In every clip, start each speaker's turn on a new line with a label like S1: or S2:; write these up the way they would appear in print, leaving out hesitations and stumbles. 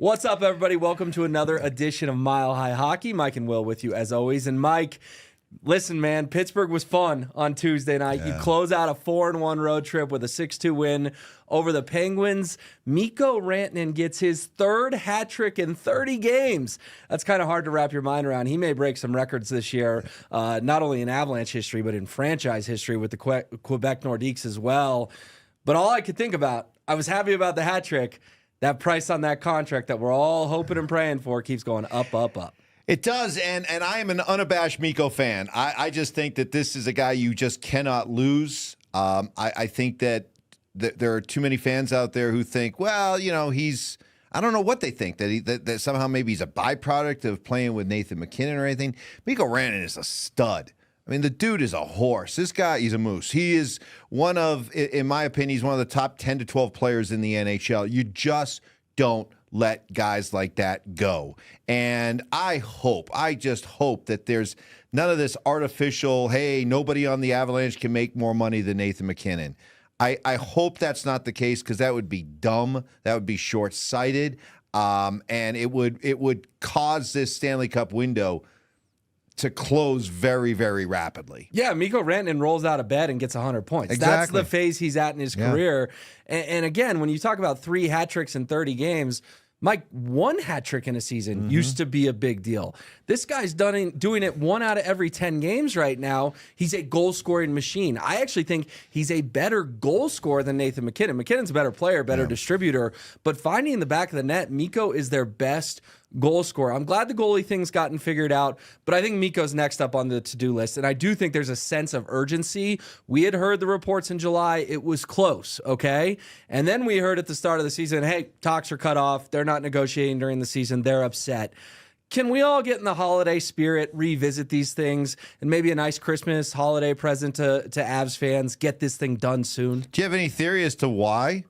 S1: What's up, everybody? Welcome to another edition of Mile High Hockey. Mike and Will with you as always. And Mike, listen, man, Pittsburgh was fun on Tuesday night. You close out a 4-1 road trip with a 6-2 win over the Penguins. Mikko Rantanen gets his third hat trick in 30 games. That's kind of hard to wrap your mind around. He may break some records this year, not only in Avalanche history, but in franchise history with the Quebec Nordiques as well. But all I could think about, I was happy about the hat trick. That price on that contract that we're all hoping and praying for keeps going up, up, up.
S2: It does, and I am an unabashed Mikko fan. I just think that this is a guy you just cannot lose. I think that there are too many fans out there who think, well, you know, I don't know what they think, that somehow maybe he's a byproduct of playing with Nathan MacKinnon or anything. Mikko Rantanen is a stud. I mean, the dude is a horse. This guy, he's a moose. He is one of, in my opinion, he's one of the top 10 to 12 players in the NHL. You just don't let guys like that go. And I just hope that there's none of this artificial, hey, nobody on the Avalanche can make more money than Nathan MacKinnon. I hope that's not the case, because that would be dumb. That would be short-sighted. And it would cause this Stanley Cup window to close very, very rapidly.
S1: Yeah, Mikko Rantanen rolls out of bed and gets 100 points.
S2: Exactly.
S1: That's the phase he's at in his career. And again, when you talk about 3 hat tricks in 30 games, Mike, 1 hat trick in a season used to be a big deal. This guy's doing it 1 out of every 10 games right now. He's a goal-scoring machine. I actually think he's a better goal scorer than Nathan MacKinnon. MacKinnon's a better player, better distributor. But finding in the back of the net, Mikko is their best goal scorer. I'm glad the goalie thing's gotten figured out, but I think Mikko's next up on the to-do list, and I do think there's a sense of urgency. We had heard the reports in July. It was close, okay? And then we heard at the start of the season, hey, talks are cut off. They're not negotiating during the season. They're upset. Can we all get in the holiday spirit, revisit these things, and maybe a nice Christmas holiday present to Avs fans, get this thing done soon?
S2: Do you have any theory as to why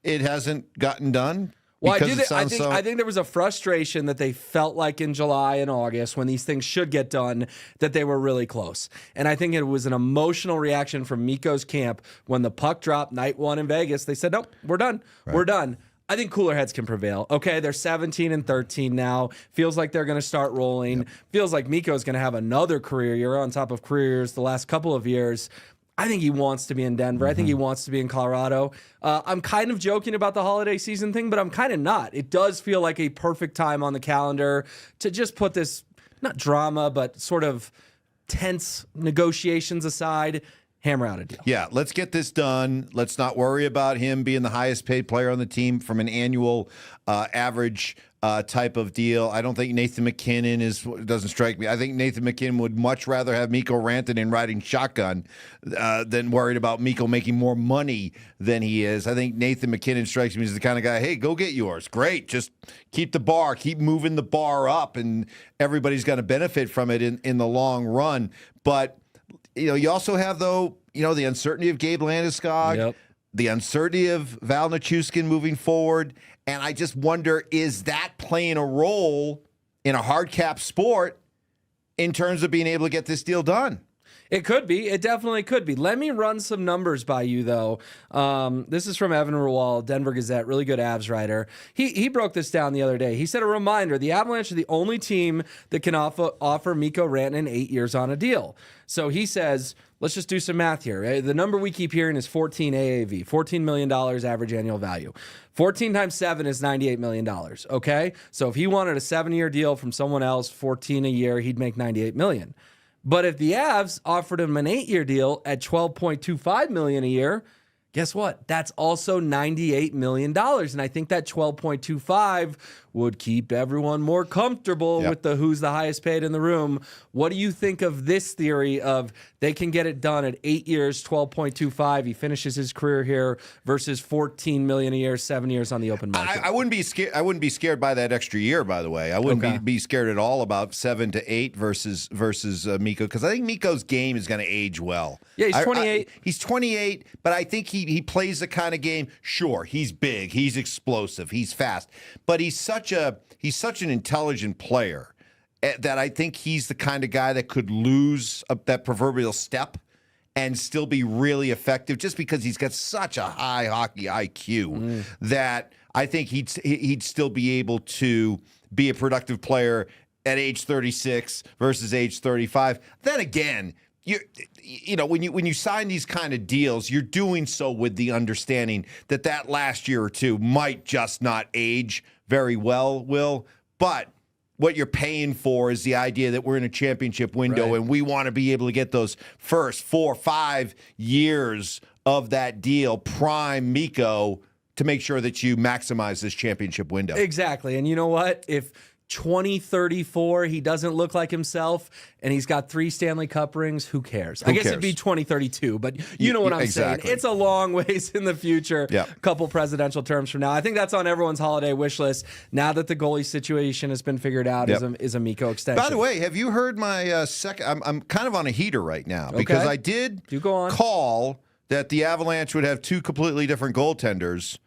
S2: it hasn't gotten done?
S1: Well, I think there was a frustration that they felt like in July and August, when these things should get done, that they were really close. And I think it was an emotional reaction from Mikko's camp when the puck dropped night 1 in Vegas. They said, nope, we're done. Right. We're done. I think cooler heads can prevail. Okay, they're 17-13 now. Feels like they're going to start rolling. Yep. Feels like Mikko's going to have another career year on top of careers the last couple of years. I think he wants to be in Denver. I think he wants to be in Colorado. I'm kind of joking about the holiday season thing, but I'm kind of not. It does feel like a perfect time on the calendar to just put this, not drama, but sort of tense negotiations aside, hammer out a deal.
S2: Yeah, let's get this done. Let's not worry about him being the highest paid player on the team from an annual average type of deal. I don't think Nathan MacKinnon doesn't strike me. I think Nathan MacKinnon would much rather have Mikko Rantanen riding shotgun than worried about Mikko making more money than he is. I think Nathan MacKinnon strikes me as the kind of guy, hey, go get yours. Great. Just keep moving the bar up, and everybody's going to benefit from it in the long run. But you also have, though, the uncertainty of Gabe Landeskog, the uncertainty of Val Nichushkin moving forward. And I just wonder, is that playing a role in a hard cap sport in terms of being able to get this deal done?
S1: It could be. It definitely could be. Let me run some numbers by you, though. This is from Evan Ruwal, Denver Gazette, really good Avs writer. He broke this down the other day. He said, a reminder, the Avalanche are the only team that can offer Mikko Rantanen 8 years on a deal. So he says, let's just do some math here. Right? The number we keep hearing is 14 AAV, $14 million average annual value. 14 times 7 is $98 million, okay? So if he wanted a 7-year deal from someone else, 14 a year, he'd make $98 million. But if the Avs offered him an 8-year deal at $12.25 million a year, guess what? That's also $98 million. And I think that 12.25 would keep everyone more comfortable with the who's the highest paid in the room. What do you think of this theory of they can get it done at 8 years, 12.25? He finishes his career here versus $14 million a year, 7 years on the open market.
S2: I wouldn't be scared. I wouldn't be scared by that extra year. By the way, I wouldn't be scared at all about 7 to 8 versus Mikko, because I think Mikko's game is going to age well.
S1: Yeah, he's 28.
S2: He's 28, but I think he plays the kind of game. Sure, he's big, he's explosive, he's fast, but he's such an intelligent player that I think he's the kind of guy that could lose that proverbial step and still be really effective, just because he's got such a high hockey IQ that I think he'd still be able to be a productive player at age 36 versus age 35. Then again, you know, when you sign these kind of deals, you're doing so with the understanding that last year or two might just not age very well, Will. But what you're paying for is the idea that we're in a championship window,
S1: right,
S2: and we want to be able to get those first 4 or 5 years of that deal, prime Mikko, to make sure that you maximize this championship window.
S1: Exactly. And you know what? If 2034, he doesn't look like himself, and he's got 3 Stanley Cup rings, who cares? I guess it'd be 2032, but you know what I'm saying. It's a long ways in the future, a couple presidential terms from now. I think that's on everyone's holiday wish list now that the goalie situation has been figured out is a Mikko extension.
S2: By the way, have you heard my second? I'm kind of on a heater right now because I did call that the Avalanche would have 2 completely different goaltenders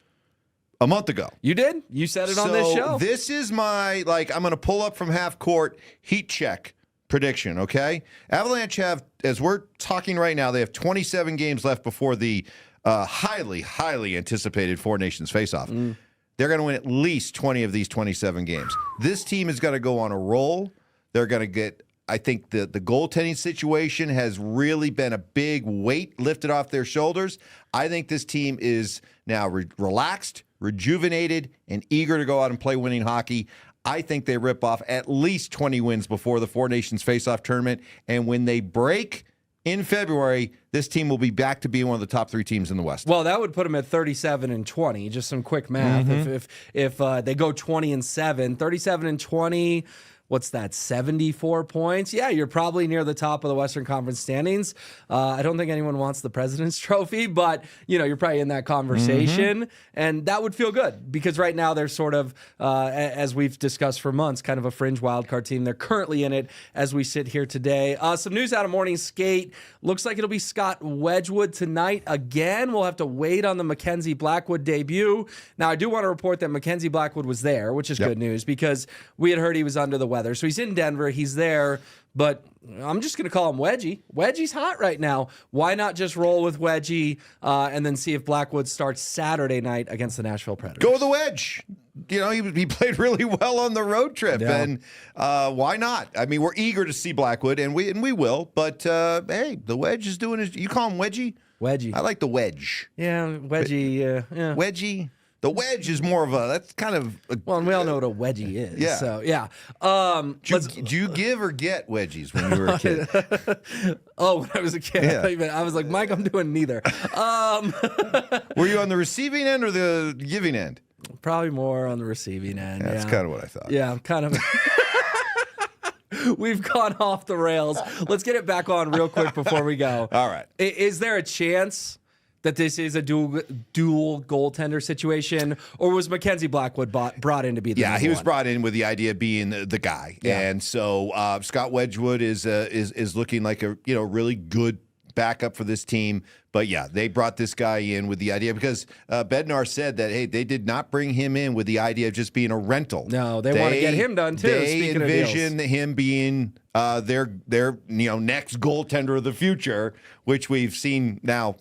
S2: a month ago.
S1: You did? You said it on this show.
S2: This is my, I'm going to pull up from half court heat check prediction, okay? Avalanche have, as we're talking right now, they have 27 games left before the highly, highly anticipated Four Nations face-off. They're going to win at least 20 of these 27 games. This team is going to go on a roll. They're going to get, I think the goaltending situation has really been a big weight lifted off their shoulders. I think this team is now relaxed, rejuvenated, and eager to go out and play winning hockey. I think they rip off at least 20 wins before the Four Nations face-off tournament. And when they break in February, this team will be back to being one of the top 3 teams in the West.
S1: Well, that would put them at 37-20. Just some quick math. If they go 20-7, 37-20. What's that, 74 points? Yeah, you're probably near the top of the Western Conference standings. I don't think anyone wants the President's Trophy, but you're probably in that conversation, and that would feel good because right now they're sort of, as we've discussed for months, kind of a fringe wildcard team. They're currently in it as we sit here today. Some news out of morning skate. Looks like it'll be Scott Wedgwood tonight again. We'll have to wait on the Mackenzie Blackwood debut. Now, I do want to report that Mackenzie Blackwood was there, which is good news because we had heard he was under the weather. So he's in Denver. He's there, but I'm just going to call him Wedgie. Wedgie's hot right now. Why not just roll with Wedgie and then see if Blackwood starts Saturday night against the Nashville Predators?
S2: Go with the wedge. He played really well on the road trip, and why not? I mean, we're eager to see Blackwood, and we will. But hey, the wedge is doing his. You call him Wedgie?
S1: Wedgie.
S2: I like the wedge.
S1: Yeah, Wedgie. Yeah.
S2: Wedgie. The wedge is more of that's kind of.
S1: Well, and we all know what a wedgie is. Yeah. So, yeah.
S2: Do you give or get wedgies when you were a kid?
S1: When I was a kid. I was like, Mike, I'm doing neither.
S2: Were you on the receiving end or the giving end?
S1: Probably more on the receiving end.
S2: That's kind of what I thought.
S1: Yeah, kind of. We've gone off the rails. Let's get it back on real quick before we go.
S2: All right.
S1: Is there a chance that this is a dual goaltender situation, or was Mackenzie Blackwood brought in to be the number
S2: he was
S1: one?
S2: Brought in with the idea of being the guy, and so Scott Wedgwood is looking like a really good backup for this team. But they brought this guy in with the idea because Bednar said that they did not bring him in with the idea of just being a rental.
S1: No, they want to get him done too.
S2: They envision him being their next goaltender of the future, which we've seen now.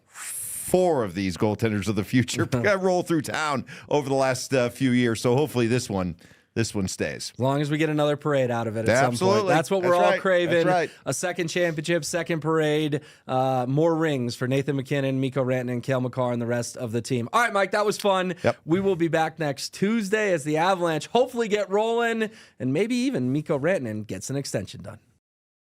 S2: 4 of these goaltenders of the future roll through town over the last few years. So hopefully this one stays.
S1: As long as we get another parade out of it at some point. That's what we're all craving.
S2: That's right.
S1: A second championship, second parade, more rings for Nathan MacKinnon, Mikko Rantanen, Cale Makar, and the rest of the team. All right, Mike, that was fun.
S2: Yep.
S1: We will be back next Tuesday as the Avalanche hopefully get rolling, and maybe even Mikko Rantanen gets an extension done.